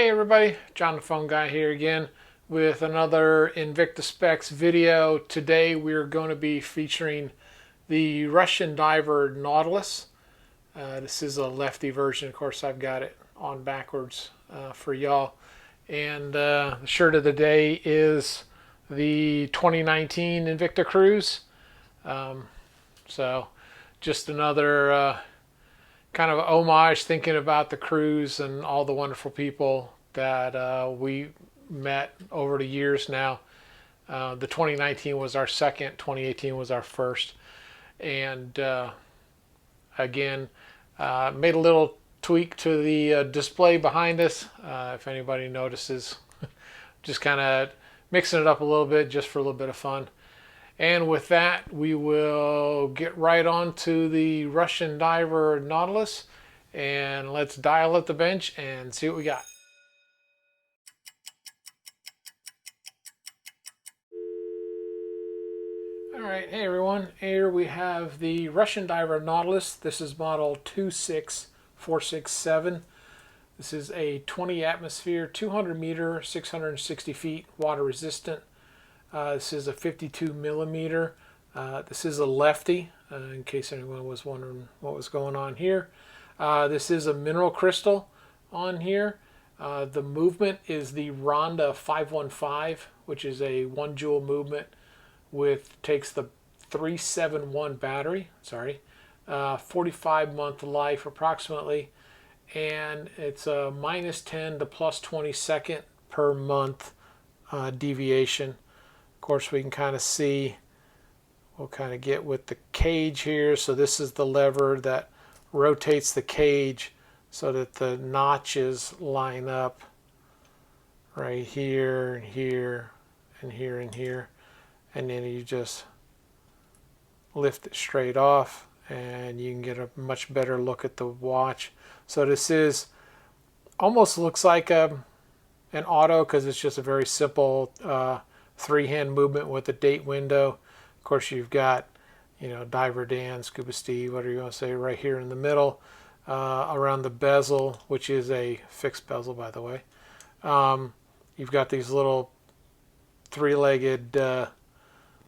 Hey everybody, John the Phone Guy here again with another Invicta Specs video. Today we're going to be featuring the Russian diver Nautilus. This is a lefty version. Of course, I've got it on backwards for y'all. And the shirt of the day is the 2019 Invictacruisers. So just another kind of homage, thinking about the cruise and all the wonderful people that we met over the years now. The 2019 was our second, 2018 was our first. And again, made a little tweak to the display behind us. If anybody notices, just kind of mixing it up a little bit just for a little bit of fun. And with that, we will get right on to the Russian diver Nautilus, and let's dial at the bench and see what we got. All right, hey everyone, here we have the Russian diver Nautilus. This is model 26467. This is a 20 atmosphere, 200 meter, 660 feet, water resistant. This is a 52 millimeter. This is a lefty, in case anyone was wondering what was going on here. This is a mineral crystal on here. The movement is the Ronda 515, which is a 1 joule movement takes the 371 battery, 45-month life approximately, and it's a -10 to +20 second per month deviation. Of course, we can kind of see, we'll kind of get with the cage here. So this is the lever that rotates the cage so that the notches line up right here and here and here and here. And then you just lift it straight off and you can get a much better look at the watch. So this is almost looks like an auto, because it's just a very simple three-hand movement with a date window. Of course, you've got, Diver Dan, Scuba Steve, whatever you want to say, right here in the middle, around the bezel, which is a fixed bezel, by the way. You've got these little three-legged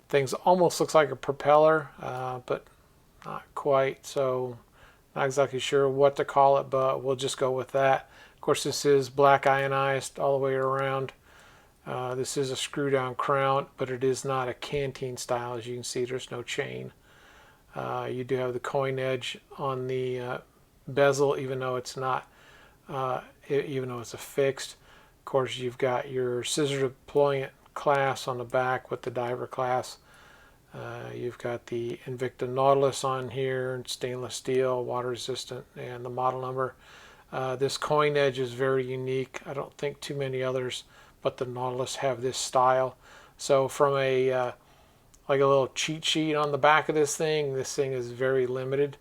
things. Almost looks like a propeller, but not quite. So not exactly sure what to call it, but we'll just go with that. Of course, this is black ionized all the way around. This is a screw down crown, but it is not a canteen style. As you can see, there's no chain. You do have the coin edge on the bezel, even though it's not, even though it's a fixed. Of course, you've got your scissor deployment class on the back with the diver class. You've got the Invicta Nautilus on here, stainless steel, water resistant, and the model number. This coin edge is very unique. I don't think too many others but the Nautilus have this style. So from a like a little cheat sheet on the back of this thing is very limited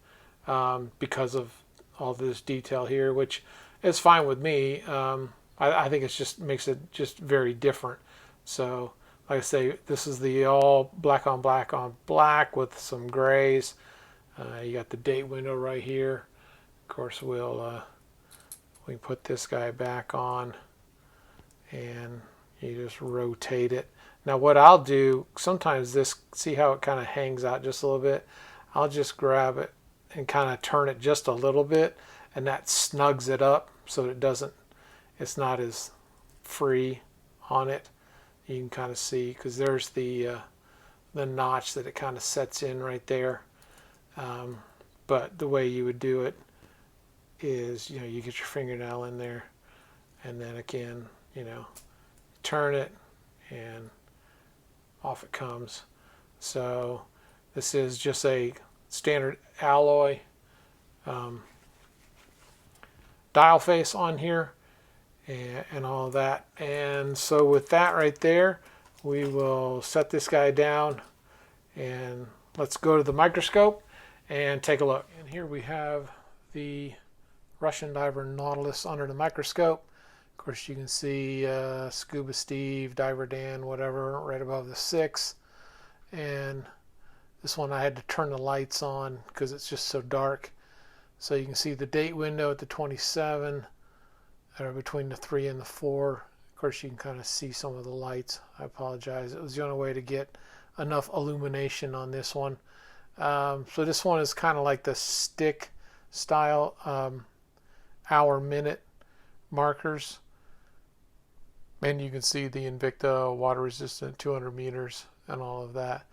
because of all this detail here, which is fine with me. I think it just makes it just very different. So like I say, this is the all black on black with some grays. You got the date window right here. Of course, we can put this guy back on, and you just rotate it. Now what I'll do, sometimes see how it kind of hangs out just a little bit? I'll just grab it and kind of turn it just a little bit, and that snugs it up so that it's not as free on it. You can kind of see, because there's the notch that it kind of sets in right there. But the way you would do it is, you get your fingernail in there, and then again, turn it, and off it comes. So this is just a standard alloy dial face on here, and all of that. And so with that right there, we will set this guy down, and let's go to the microscope and take a look. And here we have the Russian diver Nautilus under the microscope. Of course, you can see Scuba Steve, Diver Dan, whatever, right above the 6. And this one I had to turn the lights on because it's just so dark. So you can see the date window at the 27. that are between the 3 and the 4. Of course, you can kind of see some of the lights. I apologize. It was the only way to get enough illumination on this one. So this one is kind of like the stick style hour-minute markers. And you can see the Invicta water resistant 200 meters and all of that.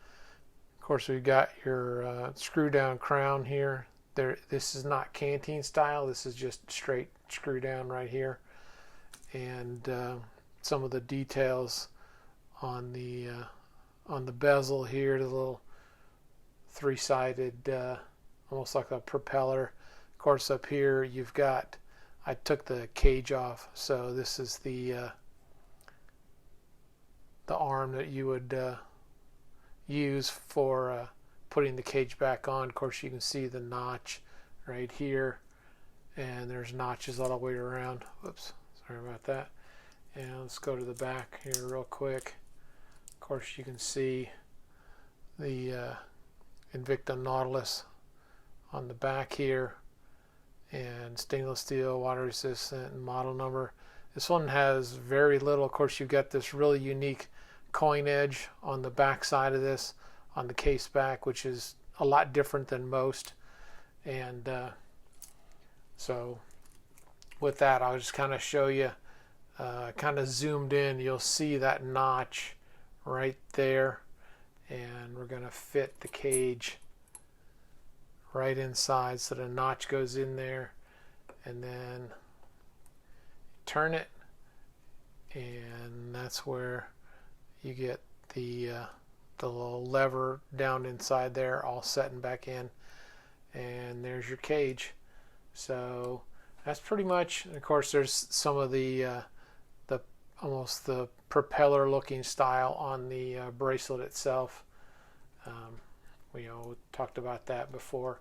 Of course, we've got your screw down crown here. This is not canteen style. This is just straight screw down right here. And some of the details on the bezel here, the little three-sided, almost like a propeller. Of course, up here you've got, I took the cage off, so this is the arm that you would use for putting the cage back on. Of course, you can see the notch right here, and there's notches all the way around. Whoops, sorry about that. And let's go to the back here real quick. Of course, you can see the Invicta Nautilus on the back here, and stainless steel, water resistant, and model number. This one has very little. Of course, you've got this really unique coin edge on the back side of this, on the case back, which is a lot different than most. And so with that, I'll just kind of show you, kind of zoomed in, you'll see that notch right there, and we're going to fit the cage right inside, so the notch goes in there, and then turn it, and that's where you get the little lever down inside there, all setting back in, and there's your cage. So that's pretty much. And of course, there's some of the almost the propeller looking style on the bracelet itself. We talked about that before,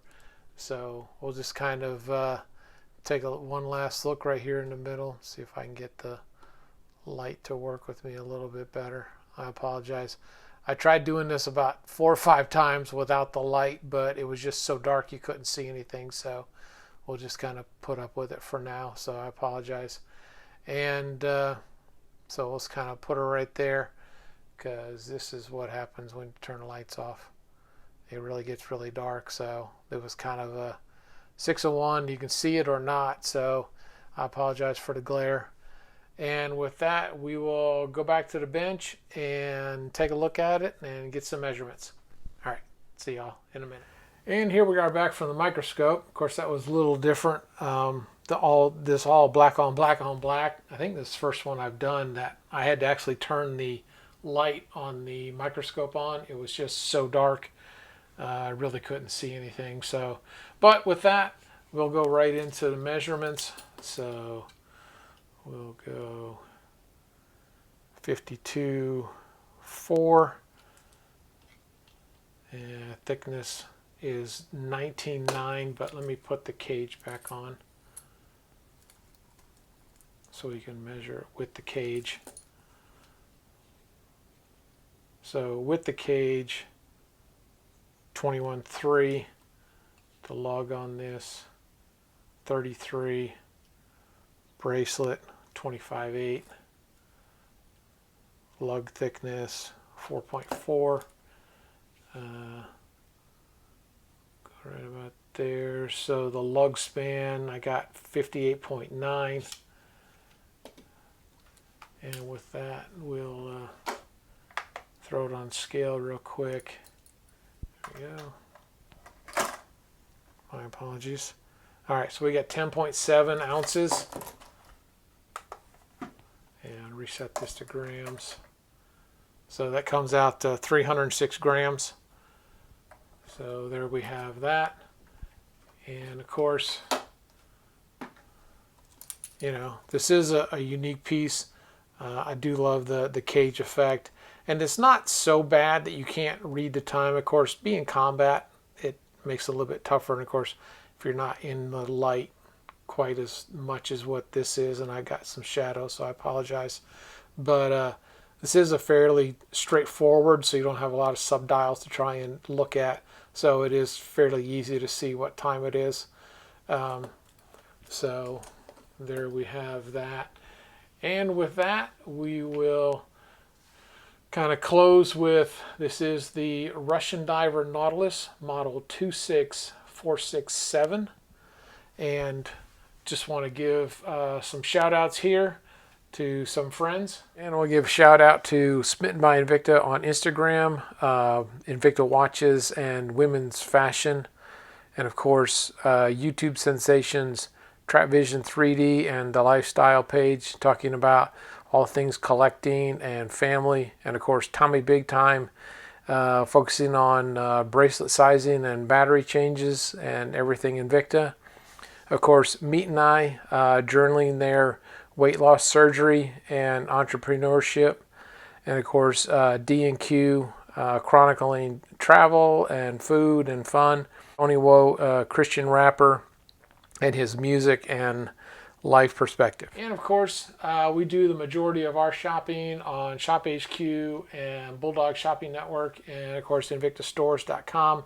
so we'll just kind of take one last look right here in the middle, see if I can get the light to work with me a little bit better. I apologize. I tried doing this about 4 or 5 times without the light, but it was just so dark you couldn't see anything, so we'll just kind of put up with it for now, so I apologize. And so let's kind of put her right there, because this is what happens when you turn the lights off. It really gets really dark, so it was kind of a 6 of 1. You can see it or not, so I apologize for the glare. And with that, we will go back to the bench and take a look at it and get some measurements. All right, see y'all in a minute. And here we are back from the microscope. Of course, that was a little different. This all black on black on black. I think this is the first one I've done that I had to actually turn the light on the microscope on. It was just so dark. I really couldn't see anything. So, but with that, we'll go right into the measurements. So we'll go 52.4, and thickness is 19.9, but let me put the cage back on so we can measure it with the cage. So with the cage, 21.3, the lug on this, 33, bracelet, 25.8, lug thickness, 4.4, right about there. So the lug span, I got 58.9, and with that, we'll throw it on scale real quick. There we go. My apologies. All right, so we got 10.7 ounces. And reset this to grams. So that comes out to 306 grams. So there we have that. And of course, this is a unique piece. I do love the cage effect. And it's not so bad that you can't read the time. Of course, being combat, it makes it a little bit tougher. And of course, if you're not in the light quite as much as what this is, and I got some shadow, so I apologize. But this is a fairly straightforward, so you don't have a lot of subdials to try and look at. So it is fairly easy to see what time it is. So there we have that. And with that, we will kind of close with, this is the Russian diver Nautilus model 26467. And just want to give some shout outs here to some friends. And we'll give a shout out to Smitten by Invicta on Instagram, Invicta Watches and Women's Fashion, and of course YouTube sensations Trap Vision 3D and the Lifestyle page talking about all things collecting and family, and of course Tommy Big Time focusing on bracelet sizing and battery changes and everything Invicta. Of course, Meat and I journaling their weight loss surgery and entrepreneurship. And of course, D&Q chronicling travel and food and fun. Tony Woe, Christian rapper, and his music and life perspective. And of course, we do the majority of our shopping on Shop HQ and Bulldog Shopping Network, and of course, InvictaStores.com.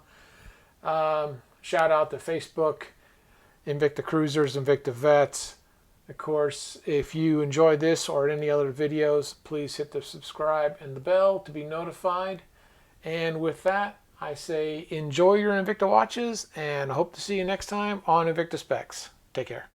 Shout out to Facebook, Invictacruisers, InvictaVets. Of course, if you enjoyed this or any other videos, please hit the subscribe and the bell to be notified. And with that, I say enjoy your Invicta watches, and I hope to see you next time on Invicta Specs. Take care.